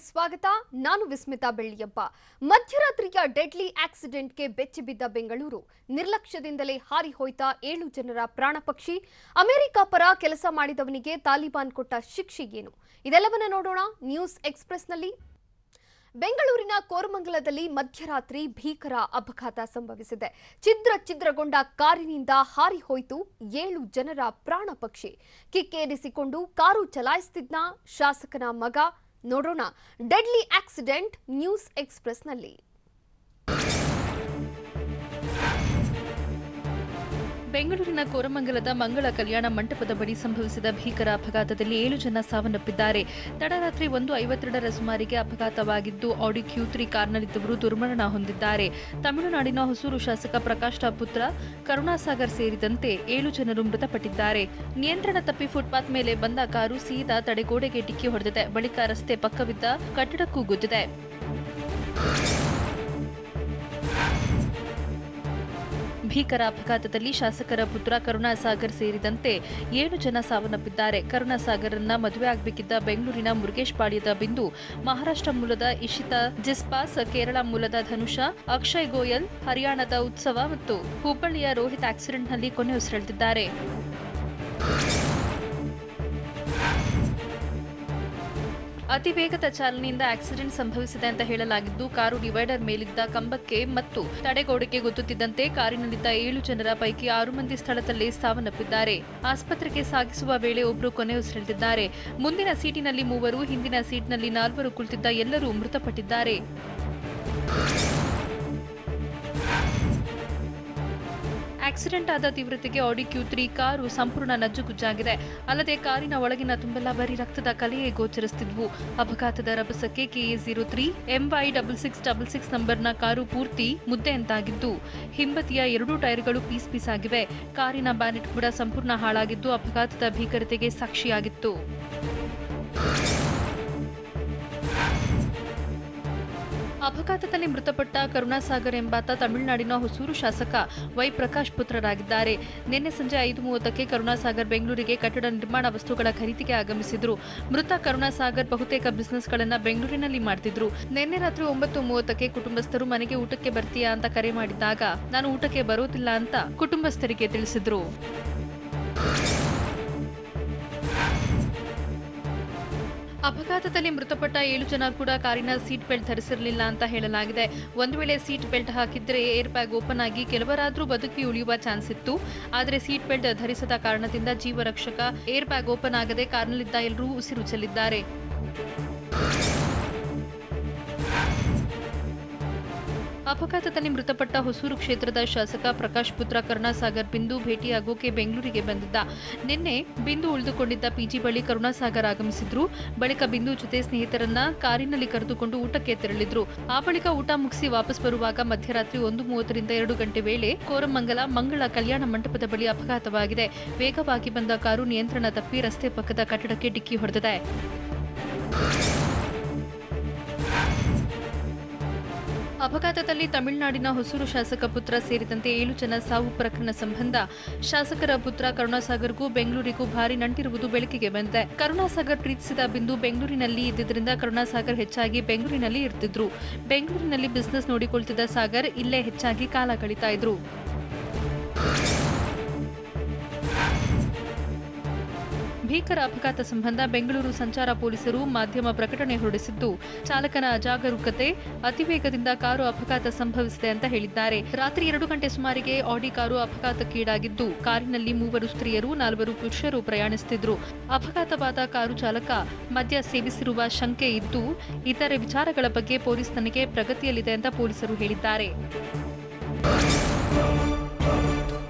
ಸ್ವಾಗತ. ನಾನು ವಿಸ್ಮಿತಾ ಬೆಳ್ಳಿಯಪ್ಪ. ಮಧ್ಯರಾತ್ರಿಯ ಡೆಡ್ಲಿ ಆಕ್ಸಿಡೆಂಟ್ಗೆ ಬೆಚ್ಚಿಬಿದ್ದ ಬೆಂಗಳೂರು. ನಿರ್ಲಕ್ಷ್ಯದಿಂದಲೇ ಹಾರಿ ಹೋಯ್ತ 7 ಜನರ ಪ್ರಾಣ ಪಕ್ಷಿ. ಅಮೆರಿಕ ಪರ ಕೆಲಸ ಮಾಡಿದವನಿಗೆ ತಾಲಿಬಾನ್ ಕೊಟ್ಟ ಶಿಕ್ಷೆ ಏನು? ಇದೆಲ್ಲವನ್ನ ನೋಡೋಣ ನ್ಯೂಸ್ ಎಕ್ಸ್‌ಪ್ರೆಸ್‌ನಲ್ಲಿ. ಬೆಂಗಳೂರಿನ ಕೋರಮಂಗಲದಲ್ಲಿ ಮಧ್ಯರಾತ್ರಿ ಭೀಕರ ಅಪಘಾತ ಸಂಭವಿಸಿದೆ. ಛಿದ್ರಗೊಂಡ ಕಾರಿನಿಂದ ಹಾರಿ ಹೋಯಿತು 7 ಜನರ ಪ್ರಾಣ ಪಕ್ಷಿ. ಕಿಕ್ಕೇರಿಸಿಕೊಂಡು ಕಾರು ಚಲಾಯಿಸುತ್ತಿದ್ದ ಶಾಸಕನ ಮಗ. ನೋಡೋಣ ಡೆಡ್ಲಿ ಆಕ್ಸಿಡೆಂಟ್ ನ್ಯೂಸ್ ಎಕ್ಸ್‌ಪ್ರೆಸ್‌ನಲ್ಲಿ. ಬೆಂಗಳೂರಿನ ಕೋರಮಂಗಲದ ಮಂಗಳ ಕಲ್ಯಾಣ ಮಂಟಪದ ಬಳಿ ಸಂಭವಿಸಿದ ಭೀಕರ ಅಪಘಾತದಲ್ಲಿ 7 ಜನ ಸಾವನ್ನಪ್ಪಿದ್ದಾರೆ. ತಡರಾತ್ರಿ 1:52ರ ಸುಮಾರಿಗೆ ಅಪಘಾತವಾಗಿದ್ದು ಆಡಿ Q3 ಕಾರ್ನಲ್ಲಿದ್ದವರು ದುರ್ಮರಣ ಹೊಂದಿದ್ದಾರೆ. ತಮಿಳುನಾಡಿನ ಹೊಸೂರು ಶಾಸಕ ಪ್ರಕಾಶ್ ರಾವ್ ಪುತ್ರ ಕರುಣಾಸಾಗರ್ ಸೇರಿದಂತೆ 7 ಜನರು ಮೃತಪಟ್ಟಿದ್ದಾರೆ. ನಿಯಂತ್ರಣ ತಪ್ಪಿ ಫುಟ್ಪಾತ್ ಮೇಲೆ ಬಂದ ಕಾರು ಸೀದಾ ತಡೆಗೋಡೆಗೆ ಡಿಕ್ಕಿ ಹೊಡೆದಿದೆ. ಬಳಿಕ ರಸ್ತೆ ಪಕ್ಕವಿದ್ದ ಕಟ್ಟಡಕ್ಕೂ ಗುದ್ದಿದೆ. ಭೀಕರ ಅಪಘಾತದಲ್ಲಿ ಶಾಸಕರ ಪುತ್ರ ಕರುಣಾಸಾಗರ್ ಸೇರಿದಂತೆ 7 ಜನ ಸಾವನ್ನಪ್ಪಿದ್ದಾರೆ. ಕರುಣಾಸಾಗರ್ರನ್ನ ಮದುವೆ ಆಗಬೇಕಿದ್ದ ಬೆಂಗಳೂರಿನ ಮುರುಗೇಶ್ ಪಾಳ್ಯದ ಬಿಂದು, ಮಹಾರಾಷ್ಟ್ರ ಮೂಲದ ಇಶಿತಾ ಜಿಸ್ಪಾಸ್, ಕೇರಳ ಮೂಲದ ಧನುಷಾ, ಅಕ್ಷಯ್ ಗೋಯಲ್, ಹರಿಯಾಣದ ಉತ್ಸವ ಮತ್ತು ಹುಬ್ಬಳ್ಳಿಯ ರೋಹಿತ್ ಆಕ್ಸಿಡೆಂಟ್ನಲ್ಲಿ ಕೊನೆಯುಸಿರೆಳೆದಿದ್ದಾರೆ. ಅತಿ ವೇಗದ ಚಾಲನೆಯಿಂದ ಆಕ್ಸಿಡೆಂಟ್ ಸಂಭವಿಸಿದೆ ಅಂತ ಹೇಳಲಾಗಿದ್ದು, ಕಾರು ಡಿವೈಡರ್ ಮೇಲಿದ್ದ ಕಂಬಕ್ಕೆ ಮತ್ತು ತಡೆಗೋಡೆಗೆ ಗುದ್ದುತ್ತಿದ್ದಂತೆ ಕಾರಿನಲ್ಲಿದ್ದ 7 ಜನರ ಪೈಕಿ 6 ಮಂದಿ ಸ್ಥಳದಲ್ಲೇ ಸಾವನ್ನಪ್ಪಿದ್ದಾರೆ. ಆಸ್ಪತ್ರೆಗೆ ಸಾಗಿಸುವ ವೇಳೆ ಒಬ್ಬರು ಕೊನೆಯುಸಿರೆಳೆದಿದ್ದಾರೆ. ಮುಂದಿನ ಸೀಟಿನಲ್ಲಿ 3, ಹಿಂದಿನ ಸೀಟ್ನಲ್ಲಿ 4 ಕುಳಿತಿದ್ದ ಎಲ್ಲರೂ ಮೃತಪಟ್ಟಿದ್ದಾರೆ. ಆಕ್ಸಿಡೆಂಟ್ ಆದ ತೀವ್ರತೆಗೆ ಆಡಿ Q3 ಕಾರು ಸಂಪೂರ್ಣ ನಜ್ಜುಗುಜ್ಜಾಗಿದೆ. ಅಲ್ಲದೆ ಕಾರಿನ ಒಳಗಿನ ತುಂಬೆಲ್ಲ ಬರೀ ರಕ್ತದ ಕಲೆಯೇ ಗೋಚರಿಸುತ್ತಿದ್ವು. ಅಪಘಾತದ ರಭಸಕ್ಕೆ KA03 MY6666 ನಂಬರ್ನ ಕಾರು ಪೂರ್ತಿ ಮುದ್ದೆಯಂತಾಗಿದ್ದು, ಹಿಂಬದಿಯ 2 ಟೈರ್ಗಳು ಪೀಸ್ ಆಗಿವೆ. ಕಾರಿನ ಬ್ಯಾನೆಟ್ ಕೂಡ ಸಂಪೂರ್ಣ ಹಾಳಾಗಿದ್ದು, ಅಪಘಾತದ ಭೀಕರತೆಗೆ ಸಾಕ್ಷಿಯಾಗಿತ್ತು. ಅಪಘಾತದಲ್ಲಿ ಮೃತಪಟ್ಟ ಕರುಣಾಸಾಗರ್ ಎಂಬಾತ ತಮಿಳುನಾಡಿನ ಹೊಸೂರು ಶಾಸಕ ವೈ ಪ್ರಕಾಶ್ ಪುತ್ರರಾಗಿದ್ದಾರೆ. ನಿನ್ನೆ ಸಂಜೆ 5:30ಕ್ಕೆ ಕರುಣಾಸಾಗರ್ ಬೆಂಗಳೂರಿಗೆ ಕಟ್ಟಡ ನಿರ್ಮಾಣ ವಸ್ತುಗಳ ಖರೀದಿಗೆ ಆಗಮಿಸಿದ್ರು. ಮೃತ ಕರುಣಾಸಾಗರ್ ಬಹುತೇಕ ಬಿಸಿನೆಸ್ಗಳನ್ನ ಬೆಂಗಳೂರಿನಲ್ಲಿ ಮಾಡ್ತಿದ್ರು. ನಿನ್ನೆ ರಾತ್ರಿ 9:30ಕ್ಕೆ ಕುಟುಂಬಸ್ಥರು ಮನೆಗೆ ಊಟಕ್ಕೆ ಬರ್ತೀಯಾ ಅಂತ ಕರೆ ಮಾಡಿದಾಗ ನಾನು ಊಟಕ್ಕೆ ಬರೋದಿಲ್ಲ ಅಂತ ಕುಟುಂಬಸ್ಥರಿಗೆ ತಿಳಿಸಿದ್ರು. ಅಪಘಾತದಲ್ಲಿ ಮೃತಪಟ್ಟ 7 ಜನ ಕೂಡ ಕಾರಿನ ಸೀಟ್ ಬೆಲ್ಟ್ ಧರಿಸಿರಲಿಲ್ಲ ಅಂತ ಹೇಳಲಾಗಿದೆ. ಒಂದು ವೇಳೆ ಸೀಟ್ ಬೆಲ್ಟ್ ಹಾಕಿದ್ರೆ ಏರ್ ಬ್ಯಾಗ್ ಓಪನ್ ಆಗಿ ಕೆಲವರಾದ್ರೂ ಬದುಕಿ ಉಳಿಯುವ ಚಾನ್ಸ್ ಇತ್ತು. ಆದರೆ ಸೀಟ್ ಬೆಲ್ಟ್ ಧರಿಸದ ಕಾರಣದಿಂದ ಜೀವರಕ್ಷಕ ಏರ್ ಬ್ಯಾಗ್ ಓಪನ್ ಆಗದೆ ಕಾರ್ನಲ್ಲಿದ್ದ ಎಲ್ಲರೂ ಉಸಿರು ಚೆಲ್ಲಿದ್ದಾರೆ. ಅಪಘಾತದಲ್ಲಿ ಮೃತಪಟ್ಟ ಹೊಸೂರು ಕ್ಷೇತ್ರದ ಶಾಸಕ ಪ್ರಕಾಶ್ ಪುತ್ರ ಕರುಣಾಸಾಗರ್ ಬಿಂದು ಭೇಟಿಯಾಗೋಕೆ ಬೆಂಗಳೂರಿಗೆ ಬಂದಿದ್ದ. ನಿನ್ನೆ ಬಿಂದು ಉಳಿದುಕೊಂಡಿದ್ದ PG ಬಳಿ ಕರುಣಾಸಾಗರ್ ಆಗಮಿಸಿದ್ರು. ಬಳಿಕ ಬಿಂದು ಜೊತೆ ಸ್ನೇಹಿತರನ್ನ ಕಾರಿನಲ್ಲಿ ಕರೆದುಕೊಂಡು ಊಟಕ್ಕೆ ತೆರಳಿದ್ರು. ಆ ಬಳಿಕ ಊಟ ಮುಗಿಸಿ ವಾಪಸ್ ಬರುವಾಗ ಮಧ್ಯರಾತ್ರಿ 1:30ರಿಂದ 2 ಗಂಟೆ ವೇಳೆ ಕೋರಮಂಗಲ ಮಂಗಳ ಕಲ್ಯಾಣ ಮಂಟಪದ ಬಳಿ ಅಪಘಾತವಾಗಿದೆ. ವೇಗವಾಗಿ ಬಂದ ಕಾರು ನಿಯಂತ್ರಣ ತಪ್ಪಿ ರಸ್ತೆ ಪಕ್ಕದ ಕಟ್ಟಡಕ್ಕೆ ಡಿಕ್ಕಿ ಹೊಡೆದಿದೆ. ಅಪಘಾತದಲ್ಲಿ ತಮಿಳುನಾಡಿನ ಹೊಸೂರು ಶಾಸಕ ಪುತ್ರ ಸೇರಿದಂತೆ 7 ಜನ ಸಾವು ಪ್ರಕರಣ ಸಂಬಂಧ ಶಾಸಕರ ಪುತ್ರ ಕರುಣಾಸಾಗರ್ಗೂ ಬೆಂಗಳೂರಿಗೂ ಭಾರಿ ನಂಟಿರುವುದು ಬೆಳಕಿಗೆ ಬಂದಿದೆ. ಕರುಣಾಸಾಗರ್ ಪ್ರೀತಿಸಿದ ಬಿಂದು ಬೆಂಗಳೂರಿನಲ್ಲಿ ಇದ್ದಿದ್ದರಿಂದ ಕರುಣಾಸಾಗರ್ ಹೆಚ್ಚಾಗಿ ಬೆಂಗಳೂರಿನಲ್ಲಿ ಇರ್ತಿದ್ರು. ಬೆಂಗಳೂರಿನಲ್ಲಿ ಬಿಸಿನೆಸ್ ನೋಡಿಕೊಳ್ತಿದ್ದ ಸಾಗರ್ ಇಲ್ಲೇ ಹೆಚ್ಚಾಗಿ ಕಾಲ ಕಳೀತಾ ಇದ್ರು. ಭೀಕರ ಅಪಘಾತ ಸಂಬಂಧ ಬೆಂಗಳೂರು ಸಂಚಾರ ಪೊಲೀಸರು ಮಾಧ್ಯಮ ಪ್ರಕಟಣೆ ಹೊರಡಿಸಿದ್ದು, ಚಾಲಕನ ಅಜಾಗರೂಕತೆ, ಅತಿವೇಗದಿಂದ ಕಾರು ಅಪಘಾತ ಸಂಭವಿಸಿದೆ ಅಂತ ಹೇಳಿದ್ದಾರೆ. ರಾತ್ರಿ 2 ಗಂಟೆ ಸುಮಾರಿಗೆ ಆಡಿ ಕಾರು ಅಪಘಾತಕ್ಕೀಡಾಗಿದ್ದು, ಕಾರಿನಲ್ಲಿ 3 ಸ್ತ್ರೀಯರು 4 ಪುರುಷರು ಪ್ರಯಾಣಿಸುತ್ತಿದ್ರು. ಅಪಘಾತವಾದ ಕಾರು ಚಾಲಕ ಮದ್ಯ ಸೇವಿಸಿರುವ ಶಂಕೆ ಇದ್ದು, ಇತರೆ ವಿಚಾರಗಳ ಬಗ್ಗೆ ಪೊಲೀಸ್ ತನಿಖೆ ಪ್ರಗತಿಯಲ್ಲಿದೆ ಅಂತ ಪೊಲೀಸರು ಹೇಳಿದ್ದಾರೆ.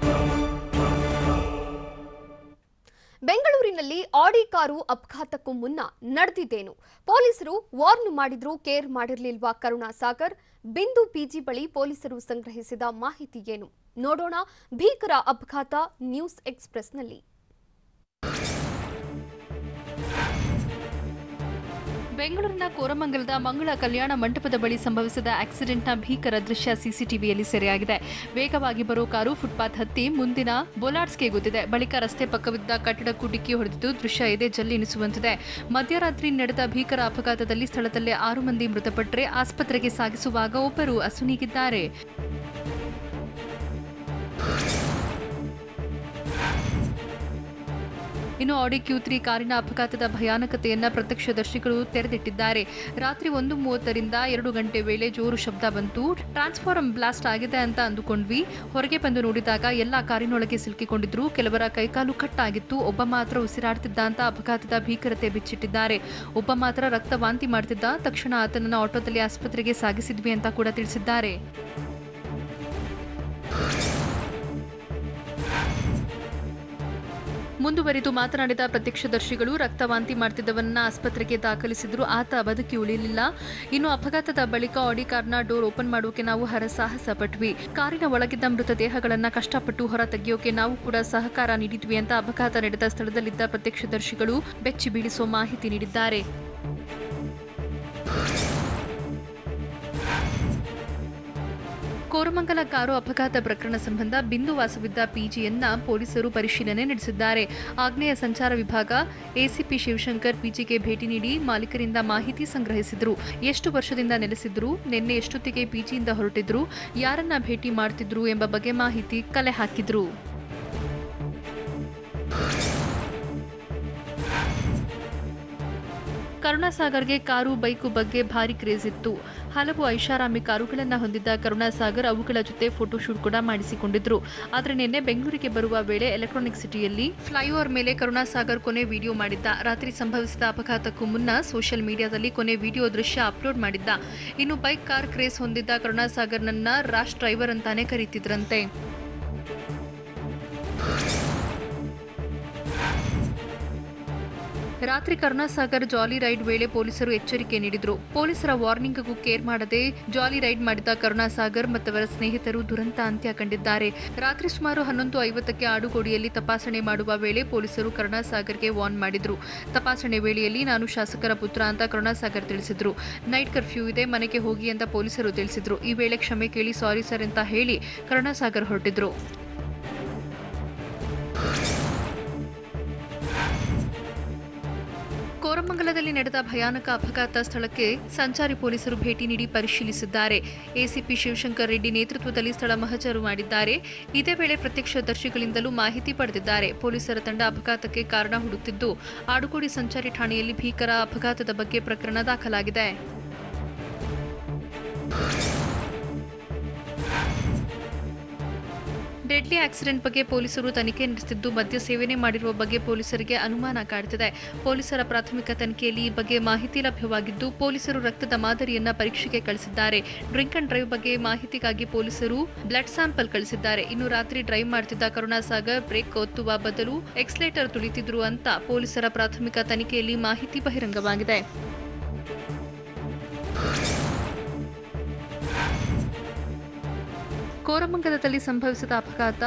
ಬೆಂಗಳೂರಿನಲ್ಲಿ ಆಡಿ ಕಾರು ಅಪಘಾತಕ್ಕೂ ಮುನ್ನ ನಡೆದಿದ್ದೇನು? ಪೊಲೀಸರು ವಾರ್ನ್ ಮಾಡಿದ್ರೂ ಕೇರ್ ಮಾಡಿರಲಿಲ್ವಾ ಕರುಣಾಸಾಗರ್? ಬಿಂದು PG ಬಳಿ ಪೊಲೀಸರು ಸಂಗ್ರಹಿಸಿದ ಮಾಹಿತಿ ಏನು? ನೋಡೋಣ ಭೀಕರ ಅಪಘಾತ ನ್ಯೂಸ್ ಎಕ್ಸ್‌ಪ್ರೆಸ್‌ನಲ್ಲಿ. ಬೆಂಗಳೂರಿನ ಕೋರಮಂಗಲದ ಮಂಗಳ ಕಲ್ಯಾಣ ಮಂಟಪದ ಬಳಿ ಸಂಭವಿಸಿದ ಆಕ್ಸಿಡೆಂಟ್ನ ಭೀಕರ ದೃಶ್ಯ ಸಿಸಿಟಿವಿಯಲ್ಲಿ ಸೆರೆಯಾಗಿದೆ. ವೇಗವಾಗಿ ಬರೋ ಕಾರು ಫುಟ್ಪಾತ್ ಹತ್ತಿ ಮುಂದಿನ ಬೋಲಾರ್ಡ್ಸ್ಗೆ ಗುದ್ದಿದೆ. ಬಳಿಕ ರಸ್ತೆ ಪಕ್ಕವಿದ್ದ ಕಟ್ಟಡಕ್ಕೂ ಡಿಕ್ಕಿ ಹೊಡೆದಿದ್ದು ದೃಶ್ಯ ಎದೆ ಜಲ್ಲೆನಿಸುವಂತಿದೆ. ಮಧ್ಯರಾತ್ರಿ ನಡೆದ ಭೀಕರ ಅಪಘಾತದಲ್ಲಿ ಸ್ಥಳದಲ್ಲೇ 6 ಮಂದಿ ಮೃತಪಟ್ಟರೆ ಆಸ್ಪತ್ರೆಗೆ ಸಾಗಿಸುವಾಗ ಒಬ್ಬರು ಅಸುನೀಗಿದ್ದಾರೆ. ಇನ್ನು ಆಡಿ Q3 ಕಾರಿನ ಅಪಘಾತದ ಭಯಾನಕತೆಯನ್ನ ಪ್ರತ್ಯಕ್ಷದರ್ಶಿಗಳು ತೆರೆದಿಟ್ಟಿದ್ದಾರೆ. ರಾತ್ರಿ 1:30ರಿಂದ 2 ಗಂಟೆ ವೇಳೆ ಜೋರು ಶಬ್ದ ಬಂತು. ಟ್ರಾನ್ಸ್ಫಾರ್ಮರ್ ಬ್ಲಾಸ್ಟ್ ಆಗಿದೆ ಅಂತ ಅಂದುಕೊಂಡ್ವಿ. ಹೊರಗೆ ಬಂದು ನೋಡಿದಾಗ ಎಲ್ಲ ಕಾರಿನೊಳಗೆ ಸಿಲುಕಿಕೊಂಡಿದ್ರು. ಕೆಲವರ ಕೈಕಾಲು ಕಟ್ಟಾಗಿತ್ತು. ಒಬ್ಬ ಮಾತ್ರ ಉಸಿರಾಡ್ತಿದ್ದ ಅಂತ ಅಪಘಾತದ ಭೀಕರತೆ ಬಿಚ್ಚಿಟ್ಟಿದ್ದಾರೆ. ಒಬ್ಬ ಮಾತ್ರ ರಕ್ತ ವಾಂತಿ ಮಾಡ್ತಿದ್ದ. ತಕ್ಷಣ ಆತನನ್ನ ಆಟೋದಲ್ಲಿ ಆಸ್ಪತ್ರೆಗೆ ಸಾಗಿಸಿದ್ವಿ ಅಂತ ಕೂಡ ತಿಳಿಸಿದ್ದಾರೆ. ಮುಂದುವರಿದು ಮಾತನಾಡಿದ ಪ್ರತ್ಯಕ್ಷದರ್ಶಿಗಳು ರಕ್ತವಾಂತಿ ಮಾಡ್ತಿದ್ದವನ್ನ ಆಸ್ಪತ್ರೆಗೆ ದಾಖಲಿಸಿದ್ರು. ಆತ ಬದುಕಿ ಉಳಿಯಲಿಲ್ಲ. ಇನ್ನು ಅಪಘಾತದ ಬಳಿಕ ಆಡಿ ಕಾರ್ನ ಡೋರ್ ಓಪನ್ ಮಾಡೋಕೆ ನಾವು ಹರಸಾಹಸ ಪಟ್ವಿ. ಕಾರಿನ ಒಳಗಿದ್ದ ಮೃತದೇಹಗಳನ್ನ ಕಷ್ಟಪಟ್ಟು ಹೊರ ತೆಗೆಯೋಕೆ ನಾವು ಕೂಡ ಸಹಕಾರ ನೀಡಿದ್ವಿ ಅಂತ ಅಪಘಾತ ನಡೆದ ಸ್ಥಳದಲ್ಲಿದ್ದ ಪ್ರತ್ಯಕ್ಷದರ್ಶಿಗಳು ಬೆಚ್ಚಿ ಬೀಳಿಸುವ ಮಾಹಿತಿ ನೀಡಿದ್ದಾರೆ. ಕೋರಮಂಗಲ ಕಾರು ಅಪಘಾತ ಪ್ರಕರಣ ಸಂಬಂಧ ಬಿಂದು ವಾಸವಿದ್ದ ಪಿಜಿಯನ್ನ ಪೊಲೀಸರು ಪರಿಶೀಲನೆ ನಡೆಸಿದ್ದಾರೆ. ಆಗ್ನೇಯ ಸಂಚಾರ ವಿಭಾಗ ಎಸಿಪಿ ಶಿವಶಂಕರ್ ಪಿಜಿಗೆ ಭೇಟಿ ನೀಡಿ ಮಾಲೀಕರಿಂದ ಮಾಹಿತಿ ಸಂಗ್ರಹಿಸಿದ್ರು. ಎಷ್ಟು ವರ್ಷದಿಂದ ನೆಲೆಸಿದ್ರು, ನಿನ್ನೆ ಎಷ್ಟೊತ್ತಿಗೆ ಪಿಜಿಯಿಂದ ಹೊರಟಿದ್ರು, ಯಾರನ್ನ ಭೇಟಿ ಮಾಡ್ತಿದ್ರು ಎಂಬ ಬಗ್ಗೆ ಮಾಹಿತಿ ಕಲೆ ಹಾಕಿದ್ರು. ಕರುಣಾಸಾಗರ್ಗೆ ಕಾರು ಬೈಕು ಬಗ್ಗೆ ಭಾರಿ ಕ್ರೇಜ್ ಇತ್ತು. ಹಲವು ಐಷಾರಾಮಿ ಕಾರುಗಳನ್ನು ಹೊಂದಿದ್ದ ಕರುಣಾಸಾಗರ್ ಅವುಗಳ ಜೊತೆ ಫೋಟೋಶೂಟ್ ಕೂಡ ಮಾಡಿಸಿಕೊಂಡಿದ್ರು. ಆದರೆ ನಿನ್ನೆ ಬೆಂಗಳೂರಿಗೆ ಬರುವ ವೇಳೆ ಎಲೆಕ್ಟ್ರಾನಿಕ್ ಸಿಟಿಯಲ್ಲಿ ಫ್ಲೈಓವರ್ ಮೇಲೆ ಕರುಣಾಸಾಗರ್ ಕೊನೆ ವಿಡಿಯೋ ಮಾಡಿದ್ದ. ರಾತ್ರಿ ಸಂಭವಿಸಿದ ಅಪಘಾತಕ್ಕೂ ಮುನ್ನ ಸೋಷಿಯಲ್ ಮೀಡಿಯಾದಲ್ಲಿ ಕೊನೆ ವಿಡಿಯೋ ದೃಶ್ಯ ಅಪ್ಲೋಡ್ ಮಾಡಿದ್ದ. ಇನ್ನು ಬೈಕ್ ಕಾರ್ ಕ್ರೇಜ್ ಹೊಂದಿದ್ದ ಕರುಣಾಸಾಗರ್ನನ್ನ ರಾಶ್ ಡ್ರೈವರ್ ಅಂತಾನೆ ಕರೀತಿದ್ರಂತೆ. ರಾತ್ರಿ ಕರುಣಾಸಾಗರ್ ಜಾಲಿ ರೈಡ್ ವೇಳೆ ಪೊಲೀಸರು ಎಚ್ಚರಿಕೆ ನೀಡಿದ್ರು. ಪೊಲೀಸರ ವಾರ್ನಿಂಗ್ಗೂ ಕೇರ್ ಮಾಡದೆ ಜಾಲಿ ರೈಡ್ ಮಾಡಿದ ಕರುಣಾಸಾಗರ್ ಮತ್ತವರ ಸ್ನೇಹಿತರು ದುರಂತ ಅಂತ್ಯ ಕಂಡಿದ್ದಾರೆ. ರಾತ್ರಿ ಸುಮಾರು 11:50ಕ್ಕೆ ಆಡುಗೋಡಿಯಲ್ಲಿ ತಪಾಸಣೆ ಮಾಡುವ ವೇಳೆ ಪೊಲೀಸರು ಕರುಣಾಸಾಗರ್ಗೆ ವಾರ್ನ್ ಮಾಡಿದ್ರು. ತಪಾಸಣೆ ವೇಳೆಯಲ್ಲಿ ನಾನು ಶಾಸಕರ ಪುತ್ರ ಅಂತ ಕರುಣಾಸಾಗರ್ ತಿಳಿಸಿದ್ರು. ನೈಟ್ ಕರ್ಫ್ಯೂ ಇದೆ, ಮನೆಗೆ ಹೋಗಿ ಅಂತ ಪೊಲೀಸರು ತಿಳಿಸಿದ್ರು. ಈ ವೇಳೆ ಕ್ಷಮೆ ಕೇಳಿ ಸಾರಿ ಸರ್ ಅಂತ ಹೇಳಿ ಕರುಣಾಸಾಗರ್ ಹೊರಟಿದ್ರು. ಕೋರಮಂಗಲದಲ್ಲಿ ನಡೆದ ಭಯಾನಕ ಅಪಘಾತ ಸ್ಥಳಕ್ಕೆ ಸಂಚಾರಿ ಪೊಲೀಸರು ಭೇಟಿ ನೀಡಿ ಪರಿಶೀಲಿಸಿದ್ದಾರೆ. ಎಸಿಪಿ ಶಿವಶಂಕರ್ ರೆಡ್ಡಿ ನೇತೃತ್ವದಲ್ಲಿ ಸ್ಥಳ ಮಹಜರು ಮಾಡಿದ್ದಾರೆ. ಇದೇ ವೇಳೆ ಪ್ರತ್ಯಕ್ಷದರ್ಶಿಗಳಿಂದಲೂ ಮಾಹಿತಿ ಪಡೆದಿದ್ದಾರೆ. ಪೊಲೀಸರ ತಂಡ ಅಪಘಾತಕ್ಕೆ ಕಾರಣ ಹುಡುಕ್ತಿದ್ದು ಆಡುಗೋಡಿ ಸಂಚಾರಿ ಠಾಣೆಯಲ್ಲಿ ಭೀಕರ ಅಪಘಾತದ ಬಗ್ಗೆ ಪ್ರಕರಣ ದಾಖಲಾಗಿದೆ. ಡೆಡ್ಲಿ ಆಕ್ಸಿಡೆಂಟ್ ಬಗ್ಗೆ ಪೊಲೀಸರು ತನಿಖೆ ನಡೆಸುತ್ತಿದ್ದು ಮದ್ಯ ಸೇವನೆ ಮಾಡಿರುವ ಬಗ್ಗೆ ಪೊಲೀಸರಿಗೆ ಅನುಮಾನ ಕಾಡುತ್ತಿದೆ. ಪೊಲೀಸರ ಪ್ರಾಥಮಿಕ ತನಿಖೆಯಲ್ಲಿ ಈ ಬಗ್ಗೆ ಮಾಹಿತಿ ಲಭ್ಯವಾಗಿದ್ದು ಪೊಲೀಸರು ರಕ್ತದ ಮಾದರಿಯನ್ನ ಪರೀಕ್ಷೆಗೆ ಕಳಿಸಿದ್ದಾರೆ. ಡ್ರಿಂಕ್ ಅಂಡ್ ಡ್ರೈವ್ ಬಗ್ಗೆ ಮಾಹಿತಿಗಾಗಿ ಪೊಲೀಸರು ಬ್ಲಡ್ ಸ್ಯಾಂಪಲ್ ಕಳಿಸಿದ್ದಾರೆ. ಇನ್ನು ರಾತ್ರಿ ಡ್ರೈವ್ ಮಾಡುತ್ತಿದ್ದ ಕರುಣಾಸಾಗರ್ ಬ್ರೇಕ್ ಒತ್ತುವ ಬದಲು ಎಕ್ಸಲೇಟರ್ ತುಳಿತಿದ್ರು ಅಂತ ಪೊಲೀಸರ ಪ್ರಾಥಮಿಕ ತನಿಖೆಯಲ್ಲಿ ಮಾಹಿತಿ ಬಹಿರಂಗವಾಗಿದೆ. ಕೋರಮಂಗಲದಲ್ಲಿ ಸಂಭವಿಸಿದ ಅಪಘಾತ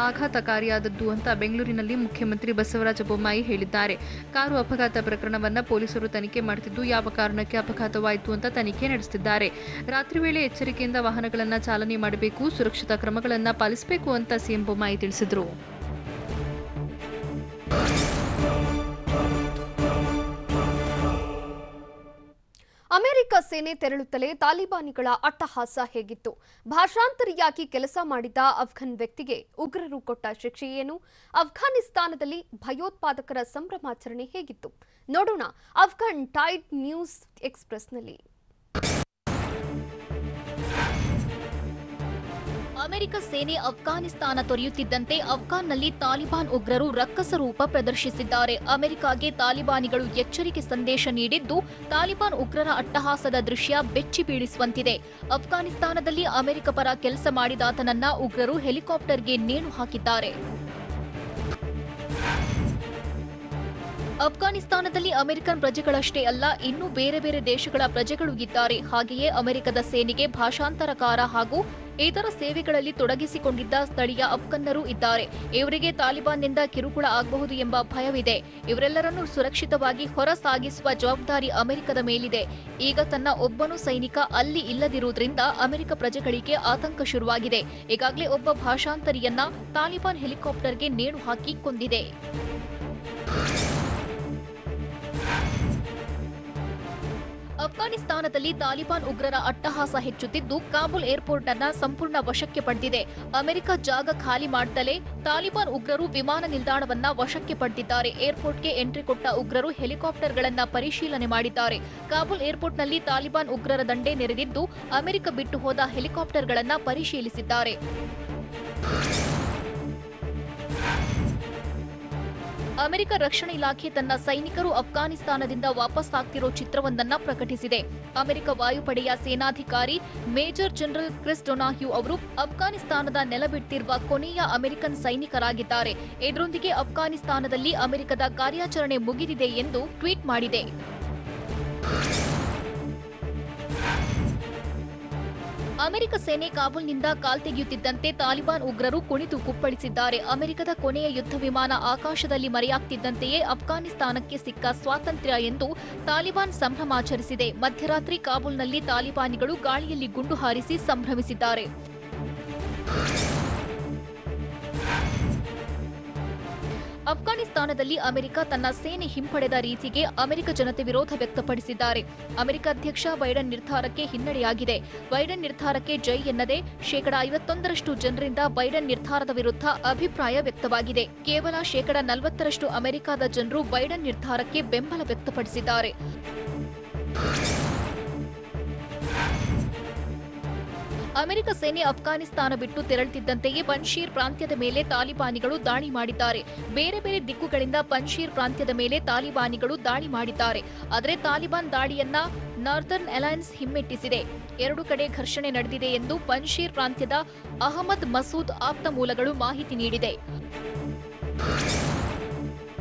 ಆಘಾತಕಾರಿಯಾದದ್ದು ಅಂತ ಬೆಂಗಳೂರಿನಲ್ಲಿ ಮುಖ್ಯಮಂತ್ರಿ ಬಸವರಾಜ ಬೊಮ್ಮಾಯಿ ಹೇಳಿದ್ದಾರೆ. ಕಾರು ಅಪಘಾತ ಪ್ರಕರಣವನ್ನು ಪೊಲೀಸರು ತನಿಖೆ ಮಾಡುತ್ತಿದ್ದು ಯಾವ ಕಾರಣಕ್ಕೆ ಅಪಘಾತವಾಯಿತು ಅಂತ ತನಿಖೆ ನಡೆಸುತ್ತಿದ್ದಾರೆ. ರಾತ್ರಿ ವೇಳೆ ಎಚ್ಚರಿಕೆಯಿಂದ ವಾಹನಗಳನ್ನು ಚಾಲನೆ ಮಾಡಬೇಕು, ಸುರಕ್ಷತಾ ಕ್ರಮಗಳನ್ನು ಪಾಲಿಸಬೇಕು ಅಂತ ಸಿಎಂ ಬೊಮ್ಮಾಯಿ ತಿಳಿಸಿದರು. ಅಮೆರಿಕ ಸೇನೆ ತೆರಳುತ್ತಲೇ ತಾಲಿಬಾನಿಗಳ ಅಟ್ಟಹಾಸ ಹೇಗಿತ್ತು? ಭಾಷಾಂತರಿಯಾಗಿ ಕೆಲಸ ಮಾಡಿದ ಅಫ್ಘಾನ್ ವ್ಯಕ್ತಿಗೆ ಉಗ್ರರು ಕೊಟ್ಟ ಶಿಕ್ಷೆ ಏನು? ಅಫ್ಘಾನಿಸ್ತಾನದಲ್ಲಿ ಭಯೋತ್ಪಾದಕರ ಸಂಭ್ರಮಾಚರಣೆ ಹೇಗಿತ್ತು? ನೋಡೋಣ ಅಫ್ಘಾನ್ ಟೈಡ್ ನ್ಯೂಸ್ ಎಕ್ಸ್‌ಪ್ರೆಸ್‌ನಲ್ಲಿ. ಅಮೆರಿಕ ಸೇನೆ ಅಫ್ಘಾನಿಸ್ತಾನ ತೊರೆಯುತ್ತಿದ್ದಂತೆ ಅಫ್ಘಾನ್ನಲ್ಲಿ ತಾಲಿಬಾನ್ ಉಗ್ರರು ರಕ್ಕಸ ರೂಪ ಪ್ರದರ್ಶಿಸಿದ್ದಾರೆ. ಅಮೆರಿಕಾಗೆ ತಾಲಿಬಾನಿಗಳು ಎಚ್ಚರಿಕೆ ಸಂದೇಶ ನೀಡಿದ್ದು ತಾಲಿಬಾನ್ ಉಗ್ರರ ಅಟ್ಟಹಾಸದ ದೃಶ್ಯ ಬೆಚ್ಚಿ ಬೀಳಿಸುವಂತಿದೆ. ಅಫ್ಘಾನಿಸ್ತಾನದಲ್ಲಿ ಅಮೆರಿಕ ಪರ ಕೆಲಸ ಮಾಡಿದಾತನನ್ನ ಉಗ್ರರು ಹೆಲಿಕಾಪ್ಟರ್ಗೆ ನೇಣು ಹಾಕಿದ್ದಾರೆ. ಅಫ್ಘಾನಿಸ್ತಾನದಲ್ಲಿ ಅಮೆರಿಕನ್ ಪ್ರಜೆಗಳಷ್ಟೇ ಅಲ್ಲ, ಇನ್ನೂ ಬೇರೆ ಬೇರೆ ದೇಶಗಳ ಪ್ರಜೆಗಳು ಇದ್ದಾರೆ. ಹಾಗೆಯೇ ಅಮೆರಿಕದ ಸೇನೆಗೆ ಭಾಷಾಂತರಕಾರ ಹಾಗೂ ಇತರ ಸೇವೆಗಳಲ್ಲಿ ತೊಡಗಿಸಿಕೊಂಡಿದ್ದ ಸ್ಥಳೀಯ ಅಫ್ಘನ್ನರು ಇದ್ದಾರೆ. ಇವರಿಗೆ ತಾಲಿಬಾನ್ನಿಂದ ಕಿರುಕುಳ ಆಗಬಹುದು ಎಂಬ ಭಯವಿದೆ. ಇವರೆಲ್ಲರನ್ನೂ ಸುರಕ್ಷಿತವಾಗಿ ಹೊರ ಸಾಗಿಸುವ ಜವಾಬ್ದಾರಿ ಅಮೆರಿಕದ ಮೇಲಿದೆ. ಈಗ ತನ್ನ ಒಬ್ಬನೂ ಸೈನಿಕ ಅಲ್ಲಿ ಇಲ್ಲದಿರುವುದರಿಂದ ಅಮೆರಿಕ ಪ್ರಜೆಗಳಿಗೆ ಆತಂಕ ಶುರುವಾಗಿದೆ. ಈಗಾಗಲೇ ಒಬ್ಬ ಭಾಷಾಂತರಿಯನ್ನ ತಾಲಿಬಾನ್ ಹೆಲಿಕಾಪ್ಟರ್ಗೆ ನೇಣು ಹಾಕಿ ಕೊಂದಿದೆ. ಅಫ್ಘಾನಿಸ್ತಾನದಲ್ಲಿ ತಾಲಿಬಾನ್ ಉಗ್ರರ ಅಟ್ಟಹಾಸ ಹೆಚ್ಚುತ್ತಿದ್ದು ಕಾಬೂಲ್ ಏರ್ಪೋರ್ಟ್ ಅನ್ನ ಸಂಪೂರ್ಣ ವಶಕ್ಕೆ ಪಡೆದಿದೆ. ಅಮೆರಿಕ ಜಾಗ ಖಾಲಿ ಮಾಡ್ತಲೇ ತಾಲಿಬಾನ್ ಉಗ್ರರು ವಿಮಾನ ನಿಲ್ದಾಣವನ್ನ ವಶಕ್ಕೆ ಪಡೆದಿದ್ದಾರೆ. ಏರ್ಪೋರ್ಟ್ಗೆ ಎಂಟ್ರಿ ಕೊಟ್ಟ ಉಗ್ರರು ಹೆಲಿಕಾಪ್ಟರ್ಗಳನ್ನ ಪರಿಶೀಲನೆ ಮಾಡಿದ್ದಾರೆ. ಕಾಬೂಲ್ ಏರ್ಪೋರ್ಟ್ನಲ್ಲಿ ತಾಲಿಬಾನ್ ಉಗ್ರರ ದಂಡೆ ನೆರೆದಿದ್ದು ಅಮೆರಿಕ ಬಿಟ್ಟು ಹೋದ ಹೆಲಿಕಾಪ್ಟರ್ಗಳನ್ನ ಪರಿಶೀಲಿಸಿದ್ದಾರೆ. ಅಮೆರಿಕ ರಕ್ಷಣಾ ಇಲಾಖೆ ತನ್ನ ಸೈನಿಕರು ಅಫ್ಘಾನಿಸ್ತಾನದಿಂದ ವಾಪಸ್ ಆಗ್ತಿರೋ ಚಿತ್ರವೊಂದನ್ನ ಪ್ರಕಟಿಸಿದೆ. ಅಮೆರಿಕ ವಾಯುಪಡೆಯ ಸೇನಾಧಿಕಾರಿ ಮೇಜರ್ ಜನರಲ್ ಕ್ರಿಸ್ ಡೊನಾಹ್ಯೂ ಅವರು ಅಫ್ಘಾನಿಸ್ತಾನದ ನೆಲ ಬಿಟ್ಟಿರುವ ಕೊನೆಯ ಅಮೆರಿಕನ್ ಸೈನಿಕರಾಗಿದ್ದಾರೆ. ಇದರೊಂದಿಗೆ ಅಫ್ಘಾನಿಸ್ತಾನದಲ್ಲಿ ಅಮೆರಿಕದ ಕಾರ್ಯಾಚರಣೆ ಮುಗಿದಿದೆ ಎಂದು ಟ್ವೀಟ್ ಮಾಡಿದೆ. ಅಮೆರಿಕ ಸೇನೆ ಕಾಬೂಲ್ನಿಂದ ಕಾಲ್ತೆಗೆಯುತ್ತಿದ್ದಂತೆ ತಾಲಿಬಾನ್ ಉಗ್ರರು ಕುಣಿದು ಕುಪ್ಪಳಿಸಿದ್ದಾರೆ. ಅಮೆರಿಕದ ಕೊನೆಯ ಯುದ್ಧ ವಿಮಾನ ಆಕಾಶದಲ್ಲಿ ಮರೆಯಾಗ್ತಿದ್ದಂತೆಯೇ ಅಫ್ಘಾನಿಸ್ತಾನಕ್ಕೆ ಸಿಕ್ಕ ಸ್ವಾತಂತ್ರ್ಯ ಎಂದು ತಾಲಿಬಾನ್ ಸಂಭ್ರಮಾಚರಿಸಿದೆ. ಮಧ್ಯರಾತ್ರಿ ಕಾಬೂಲ್ನಲ್ಲಿ ತಾಲಿಬಾನಿಗಳು ಗಾಳಿಯಲ್ಲಿ ಗುಂಡು ಹಾರಿಸಿ ಸಂಭ್ರಮಿಸಿದ್ದಾರೆ. ಅಫ್ಘಾನಿಸ್ತಾನದಲ್ಲಿ ಅಮೆರಿಕ ತನ್ನ ಸೇನೆ ಹಿಂಪಡೆದ ರೀತಿಗೆ ಅಮೆರಿಕ ಜನತೆ ವಿರೋಧ ವ್ಯಕ್ತಪಡಿಸಿದ್ದಾರೆ. ಅಮೆರಿಕ ಅಧ್ಯಕ್ಷ ಬೈಡನ್ ನಿರ್ಧಾರಕ್ಕೆ ಹಿನ್ನಡೆಯಾಗಿದೆ. ಬೈಡನ್ ನಿರ್ಧಾರಕ್ಕೆ ಜೈ ಎನ್ನದೆ 51% ಜನರಿಂದ ಬೈಡನ್ ನಿರ್ಧಾರದ ವಿರುದ್ಧ ಅಭಿಪ್ರಾಯ ವ್ಯಕ್ತವಾಗಿದೆ. ಕೇವಲ 40% ಅಮೆರಿಕದ ಜನರು ಬೈಡನ್ ನಿರ್ಧಾರಕ್ಕೆ ಬೆಂಬಲ ವ್ಯಕ್ತಪಡಿಸಿದ್ದಾರೆ. ಅಮೆರಿಕ ಸೇನೆ ಅಫ್ಘಾನಿಸ್ತಾನ ಬಿಟ್ಟು ತೆರಳುತ್ತಿದ್ದಂತೆಯೇ ಪಂಜೀರ್ ಪ್ರಾಂತ್ಯದ ಮೇಲೆ ತಾಲಿಬಾನಿಗಳು ದಾಳಿ ಮಾಡಿದ್ದಾರೆ. ಬೇರೆ ಬೇರೆ ದಿಕ್ಕುಗಳಿಂದ ಪಂಜೀರ್ ಪ್ರಾಂತ್ಯದ ಮೇಲೆ ತಾಲಿಬಾನಿಗಳು ದಾಳಿ ಮಾಡಿದ್ದಾರೆ. ಆದರೆ ತಾಲಿಬಾನ್ ದಾಳಿಯನ್ನ ನಾರ್ದರ್ನ್ ಅಲಯನ್ಸ್ ಹಿಮ್ಮೆಟ್ಟಿಸಿದೆ. 2 ಕಡೆ ಘರ್ಷಣೆ ನಡೆದಿದೆ ಎಂದು ಪಂಜೀರ್ ಪ್ರಾಂತ್ಯದ ಅಹಮದ್ ಮಸೂದ್ ಆಪ್ತ ಮೂಲಗಳು ಮಾಹಿತಿ ನೀಡಿದೆ.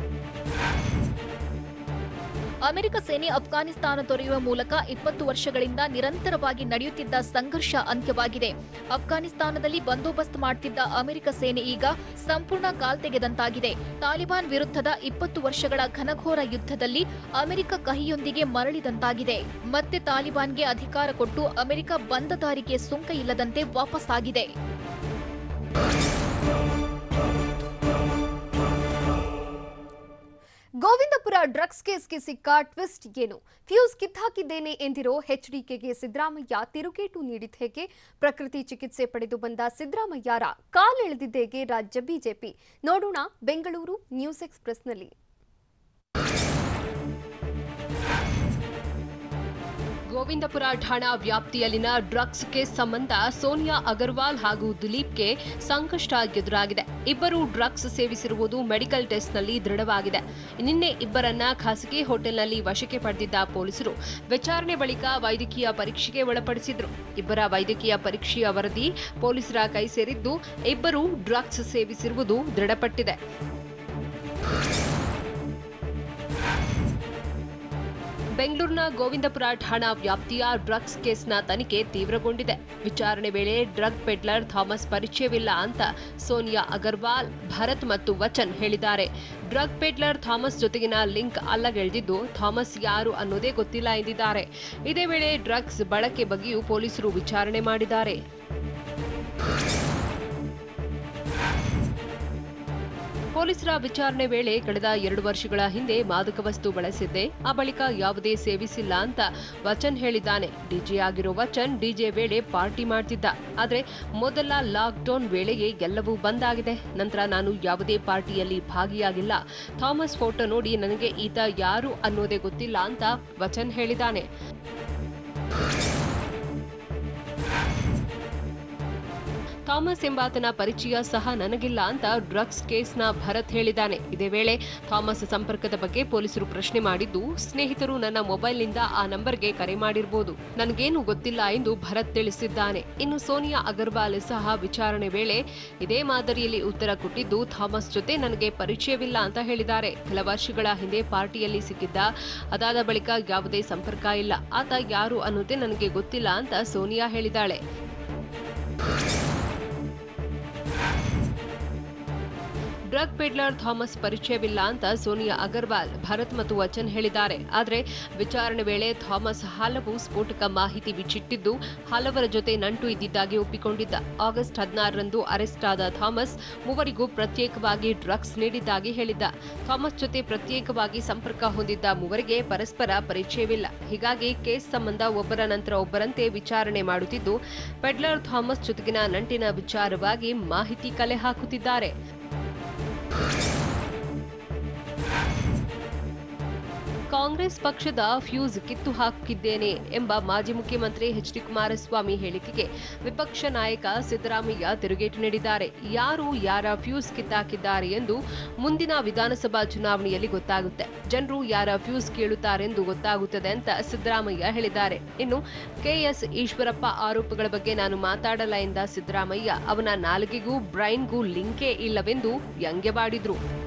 ಅಮೆರಿಕ ಸೇನೆ ಅಫ್ಘಾನಿಸ್ತಾನ ತೊರೆಯುವ ಮೂಲಕ 20 ವರ್ಷಗಳಿಂದ ನಿರಂತರವಾಗಿ ನಡೆಯುತ್ತಿದ್ದ ಸಂಘರ್ಷ ಅಂತ್ಯವಾಗಿದೆ. ಅಫ್ಘಾನಿಸ್ತಾನದಲ್ಲಿ ಬಂದೋಬಸ್ತ್ ಮಾಡುತ್ತಿದ್ದ ಅಮೆರಿಕ ಸೇನೆ ಈಗ ಸಂಪೂರ್ಣ ಕಾಲ್ತೆಗೆದಂತಾಗಿದೆ. ತಾಲಿಬಾನ್ ವಿರುದ್ಧದ 20 ವರ್ಷಗಳ ಘನಘೋರ ಯುದ್ಧದಲ್ಲಿ ಅಮೆರಿಕ ಕಹಿಯೊಂದಿಗೆ ಮರಳಿದಂತಾಗಿದೆ. ಮತ್ತೆ ತಾಲಿಬಾನ್ಗೆ ಅಧಿಕಾರ ಕೊಟ್ಟು ಅಮೆರಿಕ ಬಂದ ದಾರಿಗೆ ಸುಂಕ ಇಲ್ಲದಂತೆ ವಾಪಸ್ಸಾಗಿದೆ. ಗೋವಿಂದಪುರ ಡ್ರಗ್ಸ್ ಕೇಸ್ಗೆ ಸಿಕ್ಕ ಟ್ವಿಸ್ಟ್ ಏನು? ಫ್ಯೂಸ್ ಕಿತ್ತಾಕಿದ್ದೇನೆ ಎಂದಿರೋ ಎಚ್ಡಿಕೆಗೆ ಸಿದ್ದರಾಮಯ್ಯ ತಿರುಗೇಟು ನೀಡಿದ್ದೇಕೆ? ಪ್ರಕೃತಿ ಚಿಕಿತ್ಸೆ ಪಡೆದು ಬಂದ ಸಿದ್ದರಾಮಯ್ಯರ ಕಾಲೆಳೆದಿದ್ದೇಗೆ ರಾಜ್ಯ ಬಿಜೆಪಿ? ನೋಡೋಣ ಬೆಂಗಳೂರು ನ್ಯೂಸ್ ಎಕ್ಸ್‌ಪ್ರೆಸ್‌ನಲ್ಲಿ. ಗೋವಿಂದಪುರ ಠಾಣಾ ವ್ಯಾಪ್ತಿಯಲ್ಲಿನ ಡ್ರಗ್ಸ್ ಕೇಸ್ ಸಂಬಂಧ ಸೋನಿಯಾ ಅಗರ್ವಾಲ್ ಹಾಗೂ ದಿಲೀಪ್ಗೆ ಸಂಕಷ್ಟ ಎದುರಾಗಿದೆ. ಇಬ್ಬರು ಡ್ರಗ್ಸ್ ಸೇವಿಸಿರುವುದು ಮೆಡಿಕಲ್ ಟೆಸ್ಟ್ನಲ್ಲಿ ದೃಢವಾಗಿದೆ. ನಿನ್ನೆ ಇಬ್ಬರನ್ನ ಖಾಸಗಿ ಹೋಟೆಲ್ನಲ್ಲಿ ವಶಕ್ಕೆ ಪಡೆದಿದ್ದ ಪೊಲೀಸರು ವಿಚಾರಣೆ ಬಳಿಕ ವೈದ್ಯಕೀಯ ಪರೀಕ್ಷೆಗೆ ಒಳಪಡಿಸಿದ್ರು. ಇಬ್ಬರ ವೈದ್ಯಕೀಯ ಪರೀಕ್ಷೆಯ ವರದಿ ಪೊಲೀಸರ ಕೈ ಸೇರಿದ್ದು ಇಬ್ಬರು ಡ್ರಗ್ಸ್ ಸೇವಿಸಿರುವುದು ದೃಢಪಟ್ಟಿದೆ. ಬೆಂಗಳೂರಿನ ಗೋವಿಂದಪುರ ಠಾಣಾ ವ್ಯಾಪ್ತಿಯ ಡ್ರಗ್ಸ್ ಕೇಸ್ನ ತನಿಖೆ ತೀವ್ರಗೊಂಡಿದೆ. ವಿಚಾರಣೆ ವೇಳೆ ಡ್ರಗ್ ಪೆಡ್ಲರ್ ಥಾಮಸ್ ಪರಿಚಯವಿಲ್ಲ ಅಂತ ಸೋನಿಯಾ ಅಗರ್ವಾಲ್, ಭರತ್ ಮತ್ತು ವಚನ್ ಹೇಳಿದ್ದಾರೆ. ಡ್ರಗ್ ಪೆಡ್ಲರ್ ಥಾಮಸ್ ಜೊತೆಗಿನ ಲಿಂಕ್ ಅಲ್ಲಗೆಳೆದಿದ್ದು ಥಾಮಸ್ ಯಾರು ಅನ್ನೋದೇ ಗೊತ್ತಿಲ್ಲ ಎಂದಿದ್ದಾರೆ. ಇದೇ ವೇಳೆ ಡ್ರಗ್ಸ್ ಬಳಕೆ ಬಗ್ಗೆಯೂ ಪೊಲೀಸರು ವಿಚಾರಣೆ ಮಾಡಿದ್ದಾರೆ. ಪೊಲೀಸರ ವಿಚಾರಣೆ ವೇಳೆ ಕಳೆದ 2 ವರ್ಷಗಳ ಹಿಂದೆ ಮಾದಕ ವಸ್ತು ಬಳಸಿದ್ದೆ, ಆ ಬಳಿಕ ಯಾವುದೇ ಸೇವಿಸಿಲ್ಲ ಅಂತ ವಚನ್ ಹೇಳಿದ್ದಾನೆ. ಡಿಜೆ ಆಗಿರೋ ವಚನ್ ಡಿಜೆ ವೇಳೆ ಪಾರ್ಟಿ ಮಾಡ್ತಿದ್ದ. ಆದ್ರೆ ಮೊದಲ ಲಾಕ್ಡೌನ್ ವೇಳೆಗೆ ಎಲ್ಲವೂ ಬಂದ್ ಆಗಿದೆ. ನಂತರ ನಾನು ಯಾವುದೇ ಪಾರ್ಟಿಯಲ್ಲಿ ಭಾಗಿಯಾಗಿಲ್ಲ. ಥಾಮಸ್ ಫೋಟೋ ನೋಡಿ ನನಗೆ ಈತ ಯಾರು ಅನ್ನೋದೇ ಗೊತ್ತಿಲ್ಲ ಅಂತ ವಚನ್ ಹೇಳಿದ್ದಾನೆ. ಥಾಮಸ್ ಎಂಬಾತನ ಪರಿಚಯ ಸಹ ನನಗಿಲ್ಲ ಅಂತ ಡ್ರಗ್ಸ್ ಕೇಸ್ನ ಭರತ್ ಹೇಳಿದ್ದಾನೆ. ಇದೇ ವೇಳೆ ಥಾಮಸ್ ಸಂಪರ್ಕದ ಬಗ್ಗೆ ಪೊಲೀಸರು ಪ್ರಶ್ನೆ ಮಾಡಿದ್ದು, ಸ್ನೇಹಿತರು ನನ್ನ ಮೊಬೈಲ್ನಿಂದ ಆ ನಂಬರ್ಗೆ ಕರೆ ಮಾಡಿರಬಹುದು, ನನಗೇನು ಗೊತ್ತಿಲ್ಲ ಎಂದು ಭರತ್ ತಿಳಿಸಿದ್ದಾನೆ. ಇನ್ನು ಸೋನಿಯಾ ಅಗರ್ವಾಲ್ ಸಹ ವಿಚಾರಣೆ ವೇಳೆ ಇದೇ ಮಾದರಿಯಲ್ಲಿ ಉತ್ತರ ಕೊಟ್ಟಿದ್ದು, ಥಾಮಸ್ ಜೊತೆ ನನಗೆ ಪರಿಚಯವಿಲ್ಲ ಅಂತ ಹೇಳಿದ್ದಾರೆ. ಕೆಲ ವರ್ಷಗಳ ಹಿಂದೆ ಪಾರ್ಟಿಯಲ್ಲಿ ಸಿಕ್ಕಿದ್ದ, ಅದಾದ ಬಳಿಕ ಯಾವುದೇ ಸಂಪರ್ಕ ಇಲ್ಲ, ಆತ ಯಾರು ಅನ್ನೋದೇ ನನಗೆ ಗೊತ್ತಿಲ್ಲ ಅಂತ ಸೋನಿಯಾ ಹೇಳಿದ್ದಾಳೆ. ಡ್ರಗ್ ಪೆಡ್ಲರ್ ಥಾಮಸ್ ಪರಿಚಯವಿಲ್ಲ ಅಂತ ಸೋನಿಯಾ ಅಗರ್ವಾಲ್, ಭರತ್ ಮತ್ತು ವಚನ್ ಹೇಳಿದ್ದಾರೆ. ಆದರೆ ವಿಚಾರಣೆ ವೇಳೆ ಥಾಮಸ್ ಹಲವು ಸ್ಫೋಟಕ ಮಾಹಿತಿ ಬಿಚ್ಚಿಟ್ಟಿದ್ದು ಹಲವರ ಜೊತೆ ನಂಟು ಇದ್ದಿದ್ದಾಗಿ ಒಪ್ಪಿಕೊಂಡಿದ್ದ. ಆಗಸ್ಟ್ 16ರಂದು ಅರೆಸ್ಟ್ ಆದ ಥಾಮಸ್ ಮೂವರಿಗೂ ಪ್ರತ್ಯೇಕವಾಗಿ ಡ್ರಗ್ಸ್ ನೀಡಿದ್ದಾಗಿ ಹೇಳಿದ್ದ. ಥಾಮಸ್ ಜೊತೆ ಪ್ರತ್ಯೇಕವಾಗಿ ಸಂಪರ್ಕ ಹೊಂದಿದ್ದ ಮೂವರಿಗೆ ಪರಸ್ಪರ ಪರಿಚಯವಿಲ್ಲ. ಹೀಗಾಗಿ ಕೇಸ್ ಸಂಬಂಧ ಒಬ್ಬರ ನಂತರ ಒಬ್ಬರಂತೆ ವಿಚಾರಣೆ ಮಾಡುತ್ತಿದ್ದು ಪೆಡ್ಲರ್ ಥಾಮಸ್ ಜೊತೆಗಿನ ನಂಟಿನ ವಿಚಾರವಾಗಿ ಮಾಹಿತಿ ಕಲೆ ಹಾಕುತ್ತಿದ್ದಾರೆ. ಕಾಂಗ್ರೆಸ್ ಪಕ್ಷದ ಫ್ಯೂಸ್ ಕಿತ್ತು ಹಾಕಿದ್ದೇನೆ ಎಂಬ ಮಾಜಿ ಮುಖ್ಯಮಂತ್ರಿ ಎಚ್.ಡಿ. ಕುಮಾರಸ್ವಾಮಿ ಹೇಳಿಕೆಗೆ ವಿಪಕ್ಷ ನಾಯಕ ಸಿದ್ದರಾಮಯ್ಯ ತಿರುಗೇಟು ನೀಡಿದ್ದಾರೆ. ಯಾರು ಯಾರ ಫ್ಯೂಸ್ ಕಿತ್ತಾಕಿದ್ದಾರೆ ಎಂದು ಮುಂದಿನ ವಿಧಾನಸಭಾ ಚುನಾವಣೆಯಲ್ಲಿ ಗೊತ್ತಾಗುತ್ತೆ. ಜನರು ಯಾರ ಫ್ಯೂಸ್ ಕೇಳುತ್ತಾರೆಂದು ಗೊತ್ತಾಗುತ್ತದೆ ಅಂತ ಸಿದ್ದರಾಮಯ್ಯ ಹೇಳಿದ್ದಾರೆ. ಇನ್ನು ಕೆಎಸ್ ಈಶ್ವರಪ್ಪ ಆರೋಪಗಳ ಬಗ್ಗೆ ನಾನು ಮಾತಾಡಲ್ಲ ಎಂದ ಸಿದ್ದರಾಮಯ್ಯ ಅವನ ನಾಲಿಗೆಗೂ ಬ್ರೈನ್ಗೂ ಲಿಂಕೇ ಇಲ್ಲವೆಂದು ವ್ಯಂಗ್ಯವಾಡಿದ್ರು.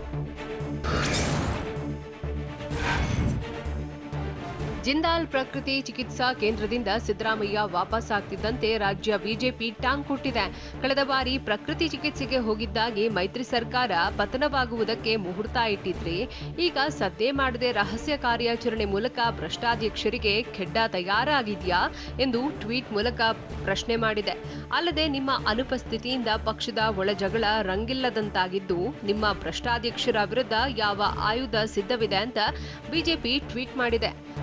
ಜಿಂದಾಲ್ ಪ್ರಕೃತಿ ಚಿಕಿತ್ಸಾ ಕೇಂದ್ರದಿಂದ ಸಿದ್ದರಾಮಯ್ಯ ವಾಪಸ್ ಆಗ್ತಿದ್ದಂತೆ ರಾಜ್ಯ ಬಿಜೆಪಿ ಟಾಂಗ್ ಕೊಟ್ಟಿದೆ. ಕಳೆದ ಬಾರಿ ಪ್ರಕೃತಿ ಚಿಕಿತ್ಸೆಗೆ ಹೋಗಿದ್ದಾಗಿ ಮೈತ್ರಿ ಸರ್ಕಾರ ಪತನವಾಗುವುದಕ್ಕೆ ಮುಹೂರ್ತ ಇಟ್ಟಿದ್ರೆ ಈಗ ಸದ್ದೆ ಮಾಡದೆ ರಹಸ್ಯ ಕಾರ್ಯಾಚರಣೆ ಮೂಲಕ ಭ್ರಷ್ಟಾಧ್ಯಕ್ಷರಿಗೆ ಖೆಡ್ಡ ತಯಾರಾಗಿದೆಯಾ ಎಂದು ಟ್ವೀಟ್ ಮೂಲಕ ಪ್ರಶ್ನೆ ಮಾಡಿದೆ. ಅಲ್ಲದೆ ನಿಮ್ಮ ಅನುಪಸ್ಥಿತಿಯಿಂದ ಪಕ್ಷದ ಒಳಜಗಳ ರಂಗಿಲ್ಲದಂತಾಗಿದ್ದು ನಿಮ್ಮ ಭ್ರಷ್ಟಾಧ್ಯಕ್ಷರ ವಿರುದ್ಧ ಯಾವ ಆಯುಧ ಸಿದ್ಧವಿದೆ ಅಂತ ಬಿಜೆಪಿ ಟ್ವೀಟ್ ಮಾಡಿದೆ.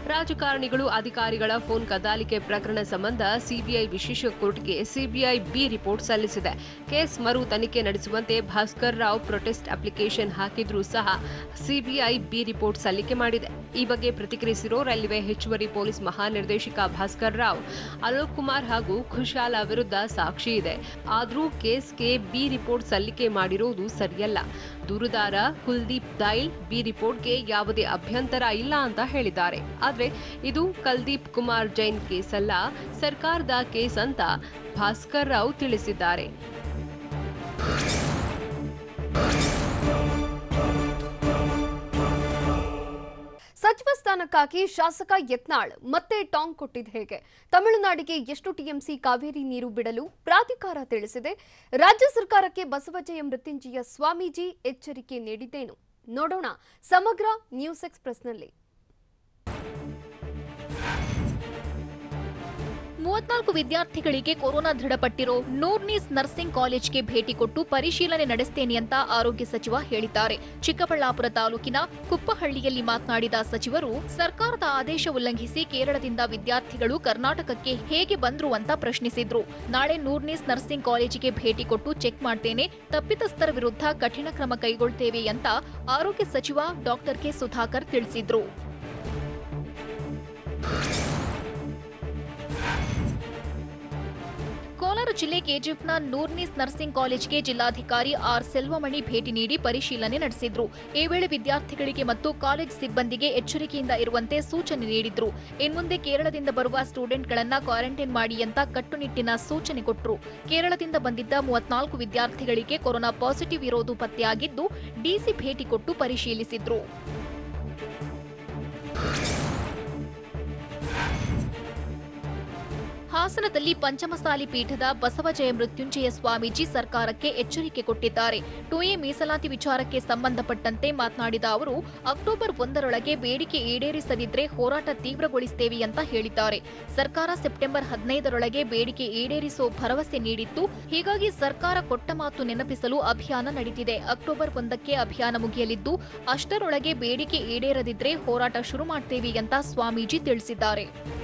ರಾಜಕಾರಣಿಗಳು ಅಧಿಕಾರಿಗಳ ಫೋನ್ ಕದ್ದಾಲಿಕೆ ಪ್ರಕರಣ ಸಂಬಂಧ ಸಿಬಿಐ ವಿಶೇಷ ಕೋರ್ಟ್ಗೆ ಸಿಬಿಐ ಬಿ ರಿಪೋರ್ಟ್ ಸಲ್ಲಿಸಿದೆ. ಕೇಸ್ ಮರು ತನಿಖೆ ನಡೆಸುವಂತೆ ಭಾಸ್ಕರ್ ರಾವ್ ಪ್ರೊಟೆಸ್ಟ್ ಅಪ್ಲಿಕೇಶನ್ ಹಾಕಿದ್ರೂ ಸಹ ಸಿಬಿಐ ಬಿ ರಿಪೋರ್ಟ್ ಸಲ್ಲಿಕೆ ಮಾಡಿದೆ. ಈ ಬಗ್ಗೆ ಪ್ರತಿಕ್ರಿಯಿಸಿರೋ ರೈಲ್ವೆ ಹೆಚ್ಚುವರಿ ಪೊಲೀಸ್ ಮಹಾನಿರ್ದೇಶಕ ಭಾಸ್ಕರ್ ರಾವ್, ಅಲೋಕ್ ಕುಮಾರ್ ಹಾಗೂ ಖುಷಾಲ್ ವಿರುದ್ಧ ಸಾಕ್ಷಿ ಇದೆ. ಆದರೂ ಕೇಸ್ಗೆ ಬಿ ರಿಪೋರ್ಟ್ ಸಲ್ಲಿಕೆ ಮಾಡಿರೋದು ಸರಿಯಲ್ಲ. ದೂರುದಾರ ಕುಲ್ದೀಪ್ ದೈಲ್ ಬಿ ರಿಪೋರ್ಟ್ಗೆ ಯಾವುದೇ ಅಭ್ಯಂತರ ಇಲ್ಲ ಅಂತ ಹೇಳಿದ್ದಾರೆ. ಆದರೆ ಇದು ಕುಲ್ದೀಪ್ ಕುಮಾರ್ ಜೈನ್ ಕೇಸ್ ಅಲ್ಲ, ಸರ್ಕಾರದ ಕೇಸ್ ಅಂತ ಭಾಸ್ಕರ್ ರಾವ್ ತಿಳಿಸಿದ್ದಾರೆ. ಸಚಿವ ಸ್ಥಾನಕ್ಕಾಗಿ ಶಾಸಕ ಯತ್ನಾಳ್ ಮತ್ತೆ ಟಾಂಗ್ ಕೊಟ್ಟಿದ್ದು ಹೇಗೆ? ತಮಿಳುನಾಡಿಗೆ ಎಷ್ಟು ಟಿಎಂಸಿ ಕಾವೇರಿ ನೀರು ಬಿಡಲು ಪ್ರಾಧಿಕಾರ ತಿಳಿಸಿದೆ? ರಾಜ್ಯ ಸರ್ಕಾರಕ್ಕೆ ಬಸವಜಯ ಮೃತ್ಯುಂಜಯ ಸ್ವಾಮೀಜಿ ಎಚ್ಚರಿಕೆ ನೀಡಿದ್ದೇನು? ನೋಡೋಣ ಸಮಗ್ರ ನ್ಯೂಸ್ ಎಕ್ಸ್‌ಪ್ರೆಸ್‌ನಲ್ಲಿ. 34 ವಿದ್ಯಾರ್ಥಿಗಳಿಗೆ ಕೊರೋನಾ ದೃಢಪಟ್ಟಿರೋ ನೂರ್ನೀಸ್ ನರ್ಸಿಂಗ್ ಕಾಲೇಜ್ಗೆ ಭೇಟಿ ಕೊಟ್ಟು ಪರಿಶೀಲನೆ ನಡೆಸ್ತೇನೆ ಅಂತ ಆರೋಗ್ಯ ಸಚಿವ ಹೇಳಿದ್ದಾರೆ. ಚಿಕ್ಕಬಳ್ಳಾಪುರ ತಾಲೂಕಿನ ಕುಪ್ಪಹಳ್ಳಿಯಲ್ಲಿ ಮಾತನಾಡಿದ ಸಚಿವರು, ಸರ್ಕಾರದ ಆದೇಶ ಉಲ್ಲಂಘಿಸಿ ಕೇರಳದಿಂದ ವಿದ್ಯಾರ್ಥಿಗಳು ಕರ್ನಾಟಕಕ್ಕೆ ಹೇಗೆ ಬಂದ್ರು ಅಂತ ಪ್ರಶ್ನಿಸಿದ್ರು. ನಾಳೆ ನೂರ್ನೀಸ್ ನರ್ಸಿಂಗ್ ಕಾಲೇಜಿಗೆ ಭೇಟಿ ಕೊಟ್ಟು ಚೆಕ್ ಮಾಡ್ತೇನೆ, ತಪ್ಪಿತಸ್ಥರ ವಿರುದ್ಧ ಕಠಿಣ ಕ್ರಮ ಕೈಗೊಳ್ತೇವೆ ಅಂತ ಆರೋಗ್ಯ ಸಚಿವ ಡಾಕ್ಟರ್ ಕೆ ಸುಧಾಕರ್ ತಿಳಿಸಿದ್ರು. ಕೋಲಾರ ಜಿಲ್ಲೆ ಕೆಜಿಎಫ್ನ ನೂರ್ನೀಸ್ ನರ್ಸಿಂಗ್ ಕಾಲೇಜ್ಗೆ ಜಿಲ್ಲಾಧಿಕಾರಿ ಆರ್ ಸೆಲ್ವಮಣಿ ಭೇಟಿ ನೀಡಿ ಪರಿಶೀಲನೆ ನಡೆಸಿದ್ರು. ಈ ವೇಳೆ ವಿದ್ಯಾರ್ಥಿಗಳಿಗೆ ಮತ್ತು ಕಾಲೇಜ್ ಸಿಬ್ಬಂದಿಗೆ ಎಚ್ಚರಿಕೆಯಿಂದ ಇರುವಂತೆ ಸೂಚನೆ ನೀಡಿದ್ರು. ಇನ್ಮುಂದೆ ಕೇರಳದಿಂದ ಬರುವ ಸ್ಟೂಡೆಂಟ್ಗಳನ್ನ ಕ್ವಾರಂಟೈನ್ ಮಾಡಿ ಅಂತ ಕಟ್ಟುನಿಟ್ಟಿನ ಸೂಚನೆ ಕೊಟ್ಟರು. ಕೇರಳದಿಂದ ಬಂದಿದ್ದ 34 ವಿದ್ಯಾರ್ಥಿಗಳಿಗೆ ಕೊರೋನಾ ಪಾಸಿಟಿವ್ ಇರೋದು ಪತ್ತೆಯಾಗಿದ್ದು ಡಿಸಿ ಭೇಟಿ ಕೊಟ್ಟು ಪರಿಶೀಲಿಸಿದ್ರು. ಹಾಸನದಲ್ಲಿ ಪಂಚಮಸಾಲಿ ಪೀಠದ ಬಸವಜಯ ಮೃತ್ಯುಂಜಯ ಸ್ವಾಮೀಜಿ ಸರ್ಕಾರಕ್ಕೆ ಎಚ್ಚರಿಕೆ ಕೊಟ್ಟಿದ್ದಾರೆ. 2A ಮೀಸಲಾತಿ ವಿಚಾರಕ್ಕೆ ಸಂಬಂಧಪಟ್ಟಂತೆ ಮಾತನಾಡಿದ ಅವರು, ಅಕ್ಟೋಬರ್ 1ರೊಳಗೆ ಬೇಡಿಕೆ ಈಡೇರಿಸದಿದ್ರೆ ಹೋರಾಟ ತೀವ್ರಗೊಳಿಸುತ್ತೇವೆ ಅಂತ ಹೇಳಿದ್ದಾರೆ. ಸರ್ಕಾರ ಸೆಪ್ಟೆಂಬರ್ 15ರೊಳಗೆ ಬೇಡಿಕೆ ಈಡೇರಿಸುವ ಭರವಸೆ ನೀಡಿತ್ತು. ಹೀಗಾಗಿ ಸರ್ಕಾರ ಕೊಟ್ಟ ಮಾತು ನೆನಪಿಸಲು ಅಭಿಯಾನ ನಡೆದಿದೆ. ಅಕ್ಟೋಬರ್ 1ಕ್ಕೆ ಅಭಿಯಾನ ಮುಗಿಯಲಿದ್ದು, ಅಷ್ಟರೊಳಗೆ ಬೇಡಿಕೆ ಈಡೇರದಿದ್ರೆ ಹೋರಾಟ ಶುರು ಮಾಡ್ತೇವೆ ಅಂತ ಸ್ವಾಮೀಜಿ ತಿಳಿಸಿದ್ದಾರೆ.